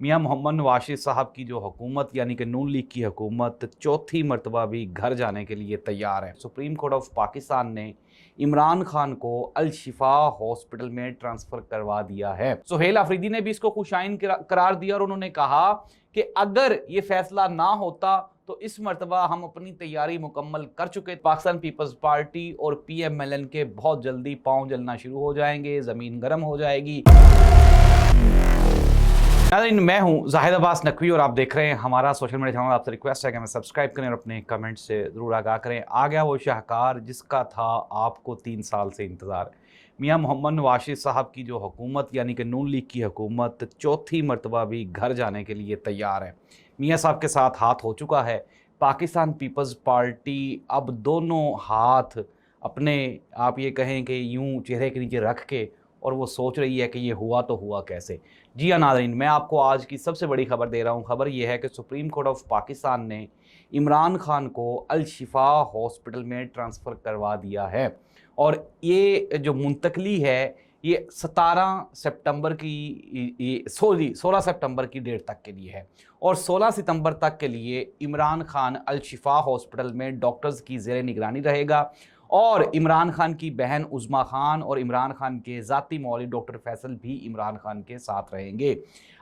मियां मोहम्मद नवाज साहब की जो हुकूमत यानी कि नून लीग की हुकूमत चौथी मरतबा भी घर जाने के लिए तैयार है। सुप्रीम कोर्ट ऑफ पाकिस्तान ने इमरान खान को अल शिफा हॉस्पिटल में ट्रांसफ़र करवा दिया है। सुहेल अफरीदी ने भी इसको खुशाइन करार दिया और उन्होंने कहा कि अगर ये फैसला ना होता तो इस मरतबा हम अपनी तैयारी मुकम्मल कर चुके। पाकिस्तान पीपल्स पार्टी और PMLN के बहुत जल्दी पाँव जलना शुरू हो जाएंगे, ज़मीन गर्म हो जाएगी। मैं हूं जाहिद अब्बास नकवी और आप देख रहे हैं हमारा सोशल मीडिया चैनल। आपसे रिक्वेस्ट है कि हमें सब्सक्राइब करें और अपने कमेंट से ज़रूर आगाह करें। आ गया वो शाहकार जिसका था आपको 3 साल से इंतज़ार। मियां मोहम्मद नवाज साहब की जो हुकूमत यानी कि नून लीग की हुकूमत चौथी मरतबा भी घर जाने के लिए तैयार है। मियां साहब के साथ हाथ हो चुका है। पाकिस्तान पीपल्स पार्टी अब दोनों हाथ अपने आप ये कहें कि यूं चेहरे के नीचे रख के और वो सोच रही है कि ये हुआ तो हुआ कैसे। जी हाँ नाज़रीन, मैं आपको आज की सबसे बड़ी खबर दे रहा हूँ। खबर ये है कि सुप्रीम कोर्ट ऑफ पाकिस्तान ने इमरान खान को अल शिफा हॉस्पिटल में ट्रांसफ़र करवा दिया है और ये जो मुंतकली है ये 17 सितंबर की 16 सितंबर की डेट तक के लिए है और 16 सितंबर तक के लिए इमरान खान अल शिफा हॉस्पिटल में डॉक्टर्स की ज़ेरे निगरानी रहेगा और इमरान खान की बहन उज़्मा खान और इमरान खान के ज़ाती मौलवी डॉक्टर फैसल भी इमरान खान के साथ रहेंगे।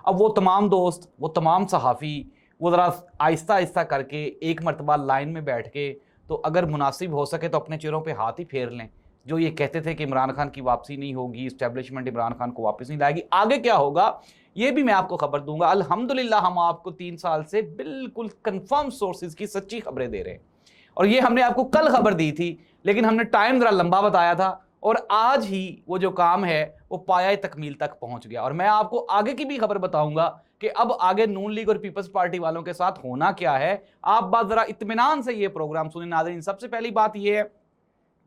अब वो तमाम दोस्त, वो तमाम सहाफ़ी, वो ज़रा आहिस्ता आहिस्ता करके एक मरतबा लाइन में बैठ के तो अगर मुनासिब हो सके तो अपने चेहरों पे हाथ ही फेर लें। जो ये कहते थे कि इमरान खान की वापसी नहीं होगी, इस्टेब्लिशमेंट इमरान खान को वापस नहीं लाएगी, आगे क्या होगा ये भी मैं आपको खबर दूंगा। अल्हम्दुलिल्लाह हम आपको 3 साल से बिल्कुल कन्फर्म सोर्सेज की सच्ची खबरें दे रहे हैं और ये हमने आपको कल खबर दी थी लेकिन हमने टाइम ज़रा लंबा बताया था और आज ही वो जो काम है वो पाया तकमील तक पहुंच गया और मैं आपको आगे की भी खबर बताऊंगा कि अब आगे नून लीग और पीपल्स पार्टी वालों के साथ होना क्या है। आप बात ज़रा इत्मीनान से ये प्रोग्राम सुने नाज़रीन। सबसे पहली बात ये है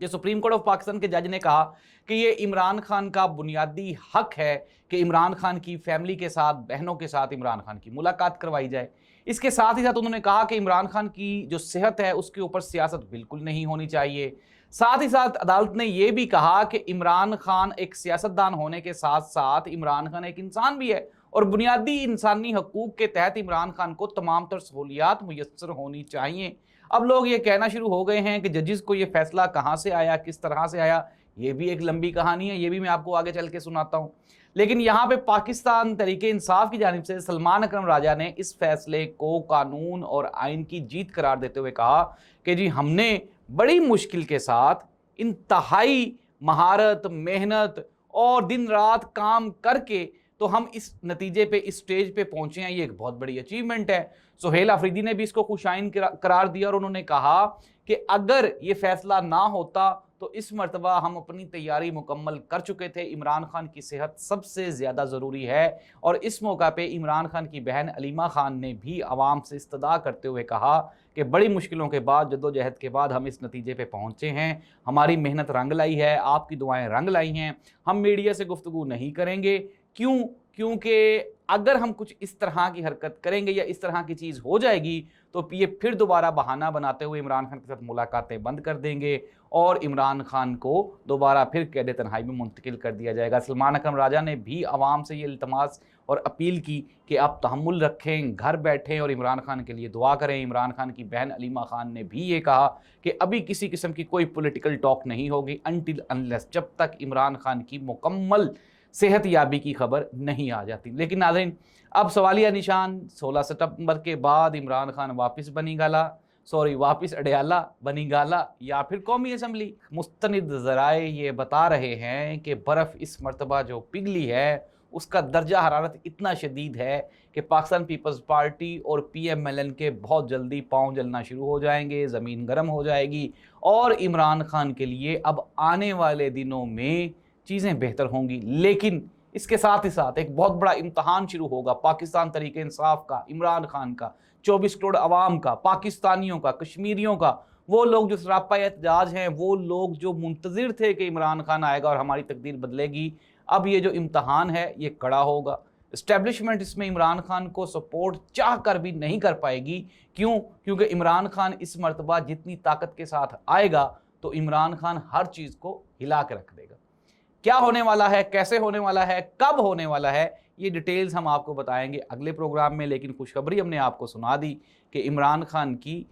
कि सुप्रीम कोर्ट ऑफ पाकिस्तान के जज ने कहा कि ये इमरान खान का बुनियादी हक है कि इमरान खान की फैमिली के साथ, बहनों के साथ इमरान खान की मुलाकात करवाई जाए। इसके साथ ही साथ उन्होंने कहा कि इमरान खान की जो सेहत है उसके ऊपर सियासत बिल्कुल नहीं होनी चाहिए। साथ ही साथ अदालत ने यह भी कहा कि इमरान खान एक सियासतदान होने के साथ साथ इमरान खान एक इंसान भी है और बुनियादी इंसानी हकूक के तहत इमरान खान को तमाम तर सहूलियात मुयस्सर होनी चाहिए। अब लोग ये कहना शुरू हो गए हैं कि जजिस को ये फैसला कहाँ से आया, किस तरह से आया, ये भी एक लंबी कहानी है, ये भी मैं आपको आगे चल के सुनाता हूँ। लेकिन यहाँ पे पाकिस्तान तहरीके इंसाफ की जानिब से सलमान अकरम राजा ने इस फैसले को कानून और आइन की जीत करार देते हुए कहा कि जी हमने बड़ी मुश्किल के साथ इंतहाई महारत, मेहनत और दिन रात काम करके तो हम इस नतीजे पे, इस स्टेज पे पहुंचे हैं, ये एक बहुत बड़ी अचीवमेंट है। सुहेल अफरीदी ने भी इसको खुशाइन करार दिया और उन्होंने कहा कि अगर ये फैसला ना होता तो इस मरतबा हम अपनी तैयारी मुकम्मल कर चुके थे। इमरान खान की सेहत सबसे ज़्यादा ज़रूरी है और इस मौका पे इमरान खान की बहन अलीमा खान ने भी आवाम से इस्तदा करते हुए कहा कि बड़ी मुश्किलों के बाद, जद्दोजहद के बाद हम इस नतीजे पे पहुँचे हैं। हमारी मेहनत रंग लाई है, आपकी दुआएँ रंग लाई हैं। हम मीडिया से गुफ्तगू नहीं करेंगे। क्यों? क्योंकि अगर हम कुछ इस तरह की हरकत करेंगे या इस तरह की चीज़ हो जाएगी तो ये फिर दोबारा बहाना बनाते हुए इमरान खान के साथ मुलाकातें बंद कर देंगे और इमरान खान को दोबारा फिर कैद तन्हाई में मुंतकिल कर दिया जाएगा। सलमान अकरम राजा ने भी आवाम से ये इल्तमास और अपील की कि आप तहम्मुल रखें, घर बैठें और इमरान खान के लिए दुआ करें। इमरान खान की बहन अलीमा खान ने भी ये कहा कि अभी किसी किस्म की कोई पॉलिटिकल टॉक नहीं होगी अनटिल अनलेस, जब तक इमरान खान की मुकम्मल सेहत याबी की खबर नहीं आ जाती। लेकिन नाज़रीन अब सवालिया निशान 16 सितंबर के बाद इमरान खान वापस वापस अडयाला बनी गाला या फिर कौमी असम्बली। मुस्तनिद ज़राए ये बता रहे हैं कि बर्फ़ इस मरतबा जो पिघली है उसका दर्जा हरारत इतना शदीद है कि पाकिस्तान पीपल्स पार्टी और PMLN के बहुत जल्दी पाँव जलना शुरू हो जाएंगे, ज़मीन गर्म हो जाएगी और इमरान खान के लिए अब आने वाले दिनों में चीज़ें बेहतर होंगी। लेकिन इसके साथ ही साथ एक बहुत बड़ा इम्तहान शुरू होगा पाकिस्तान तहरीके इंसाफ का, इमरान खान का, 24 करोड़ आवाम का, पाकिस्तानियों का, कश्मीरियों का। वो लोग जो सरापा एहतजाज हैं, वो लोग जो मुंतज़िर थे कि इमरान खान आएगा और हमारी तकदीर बदलेगी, अब ये जो इम्तहान है ये कड़ा होगा। इस्टेब्लिशमेंट इसमें इमरान खान को सपोर्ट चाह कर भी नहीं कर पाएगी। क्यों? क्योंकि इमरान खान इस मरतबा जितनी ताकत के साथ आएगा तो इमरान खान हर चीज़ को हिला के रख देगा। क्या होने वाला है, कैसे होने वाला है, कब होने वाला है, ये डिटेल्स हम आपको बताएंगे अगले प्रोग्राम में, लेकिन खुशखबरी हमने आपको सुना दी कि इमरान खान की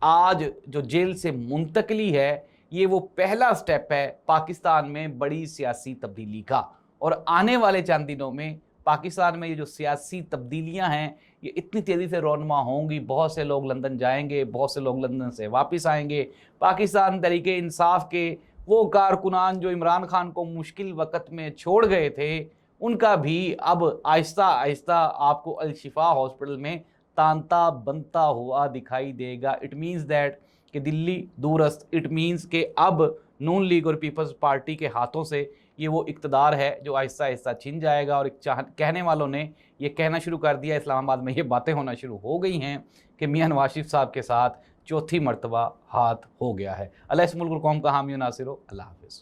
आज जो जेल से मुंतकली है, ये वो पहला स्टेप है पाकिस्तान में बड़ी सियासी तब्दीली का। और आने वाले चंद दिनों में पाकिस्तान में ये जो सियासी तब्दीलियां हैं ये इतनी तेज़ी से रौनमा होंगी, बहुत से लोग लंदन जाएंगे, बहुत से लोग लंदन से वापस आएंगे। पाकिस्तान तरीके इंसाफ के वो कारकुनान जो इमरान खान को मुश्किल वक्त में छोड़ गए थे, उनका भी अब आहिस्ता आहिस्ता आपको अल शिफा हॉस्पिटल में तांता बनता हुआ दिखाई देगा। इट मीन्स दैट कि दिल्ली दूरस्थ, इट मीन्स कि अब नून लीग और पीपल्स पार्टी के हाथों से ये वो इक़्तिदार है जो आहिस्ता आहिस्ता छिन जाएगा। और एक कहने वालों ने ये कहना शुरू कर दिया, इस्लामाबाद में ये बातें होना शुरू हो गई हैं कि मियां नवाज शरीफ साहब के साथ चौथी मरतबा हाथ हो गया है। अल्लाह इस मुल्क और कौम का हामी नासिर हो। अल्लाह हाफ़िज़।